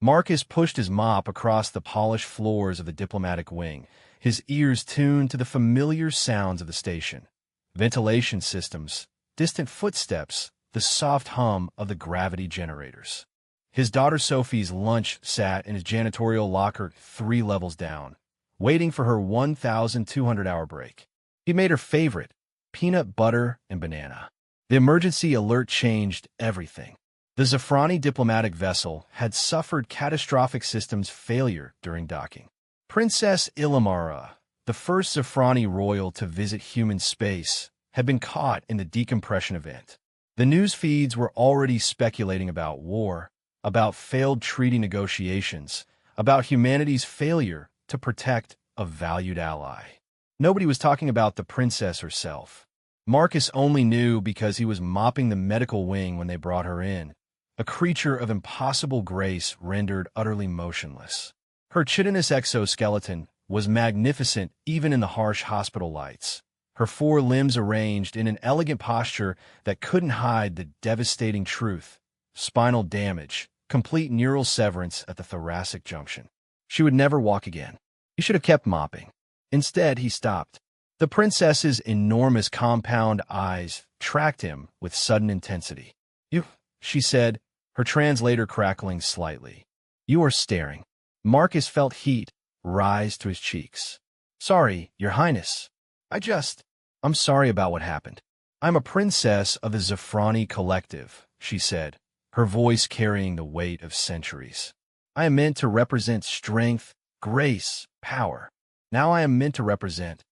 Marcus pushed his mop across the polished floors of the diplomatic wing, his ears tuned to the familiar sounds of the station. Ventilation systems, distant footsteps, the soft hum of the gravity generators. His daughter Sophie's lunch sat in his janitorial locker 3 levels down, waiting for her 1,200-hour break. He made her favorite, peanut butter and banana. The emergency alert changed everything. The Zafrani diplomatic vessel had suffered catastrophic systems failure during docking. Princess Illimara, the first Zafrani royal to visit human space, had been caught in the decompression event. The news feeds were already speculating about war, about failed treaty negotiations, about humanity's failure to protect a valued ally. Nobody was talking about the princess herself. Marcus only knew because he was mopping the medical wing when they brought her in, a creature of impossible grace rendered utterly motionless. Her chitinous exoskeleton was magnificent even in the harsh hospital lights, her 4 limbs arranged in an elegant posture that couldn't hide the devastating truth: spinal damage, complete neural severance at the thoracic junction. She would never walk again. He should have kept mopping. Instead, he stopped. The princess's enormous compound eyes tracked him with sudden intensity. "You," she said, her translator crackling slightly. "You are staring." Marcus felt heat rise to his cheeks. "Sorry, Your Highness. I'm sorry about what happened. I'm a princess of the Zafrani Collective," she said, her voice carrying the weight of centuries. "I am meant to represent strength, grace, power. Now I am meant to represent—"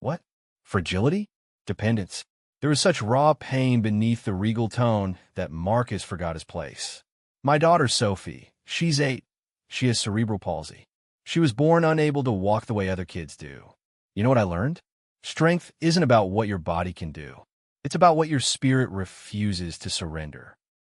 what? Fragility? Dependence? There was such raw pain beneath the regal tone that Marcus forgot his place. "My daughter Sophie, she's 8. She has cerebral palsy. She was born unable to walk the way other kids do. You know what I learned? Strength isn't about what your body can do. It's about what your spirit refuses to surrender."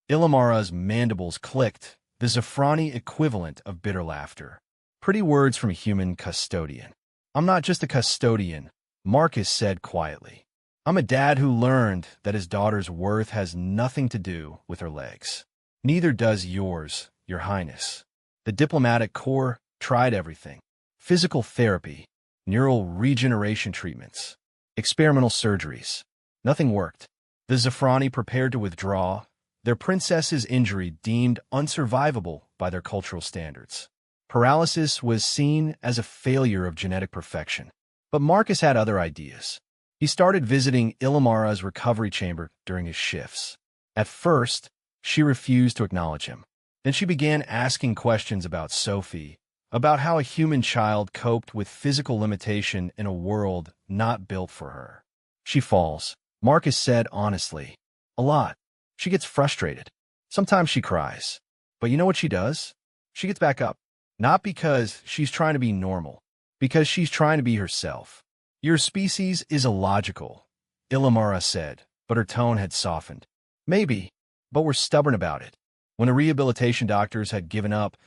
Illimara's mandibles clicked, the Zafrani equivalent of bitter laughter. Pretty words from a human custodian. "I'm not just a custodian," Marcus said quietly. "I'm a dad who learned that his daughter's worth has nothing to do with her legs. Neither does yours, Your Highness." The diplomatic corps tried everything: physical therapy, neural regeneration treatments, experimental surgeries. Nothing worked. The Zafrani prepared to withdraw, their princess's injury deemed unsurvivable by their cultural standards. Paralysis was seen as a failure of genetic perfection. But Marcus had other ideas. He started visiting Illimara's recovery chamber during his shifts. At first, she refused to acknowledge him. Then she began asking questions about Sophie, about how a human child coped with physical limitation in a world not built for her. "She falls," Marcus said honestly. "A lot. She gets frustrated. Sometimes she cries. But you know what she does? She gets back up. Not because she's trying to be normal, because she's trying to be herself." "Your species is illogical," Illimara said, but her tone had softened. "Maybe, but we're stubborn about it." When the rehabilitation doctors had given up,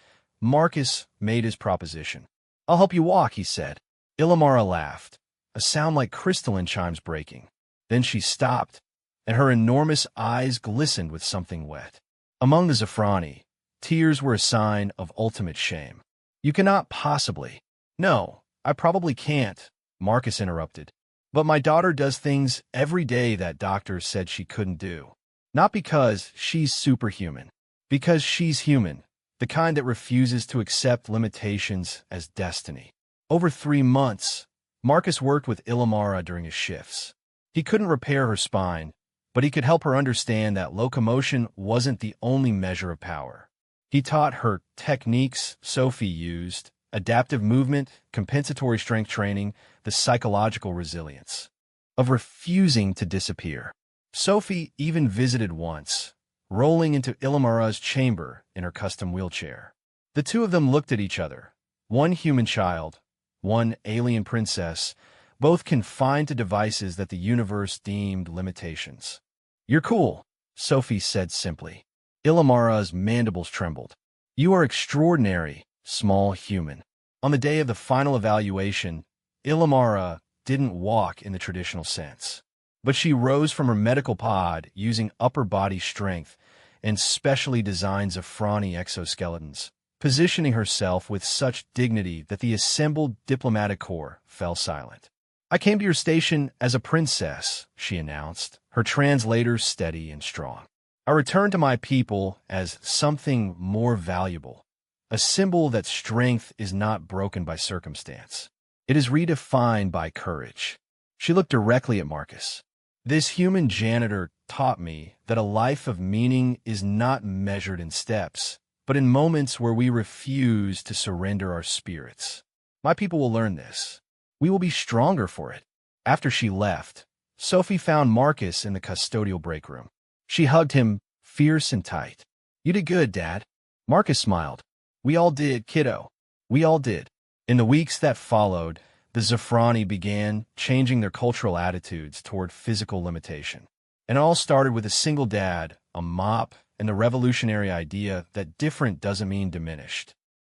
Marcus made his proposition. "I'll help you walk," he said. Illimara laughed, a sound like crystalline chimes breaking. Then she stopped, and her enormous eyes glistened with something wet. Among the Zafrani, tears were a sign of ultimate shame. "You cannot possibly—" "No, I probably can't," Marcus interrupted. "But my daughter does things every day that doctors said she couldn't do. Not because she's superhuman. Because she's human, the kind that refuses to accept limitations as destiny." Over 3 months, Marcus worked with Illimara during his shifts. He couldn't repair her spine, but he could help her understand that locomotion wasn't the only measure of power. He taught her techniques Sophie used: adaptive movement, compensatory strength training, the psychological resilience of refusing to disappear. Sophie even visited once, rolling into Illimara's chamber in her custom wheelchair. The two of them looked at each other, one human child, one alien princess, both confined to devices that the universe deemed limitations. "You're cool," Sophie said simply. Illimara's mandibles trembled. "You are extraordinary, small human." On the day of the final evaluation, Illimara didn't walk in the traditional sense. But she rose from her medical pod using upper body strength and specially designed Zafrani exoskeletons, positioning herself with such dignity that the assembled diplomatic corps fell silent. "I came to your station as a princess," she announced, her translators steady and strong. "I returned to my people as something more valuable, a symbol that strength is not broken by circumstance. It is redefined by courage." She looked directly at Marcus. "This human janitor taught me that a life of meaning is not measured in steps, but in moments where we refuse to surrender our spirits. My people will learn this. We will be stronger for it." After she left, Sophie found Marcus in the custodial break room. She hugged him, fierce and tight. "You did good, Dad." Marcus smiled. "We all did, kiddo. We all did." In the weeks that followed, the Zafrani began changing their cultural attitudes toward physical limitation. And it all started with a single dad, a mop, and the revolutionary idea that different doesn't mean diminished.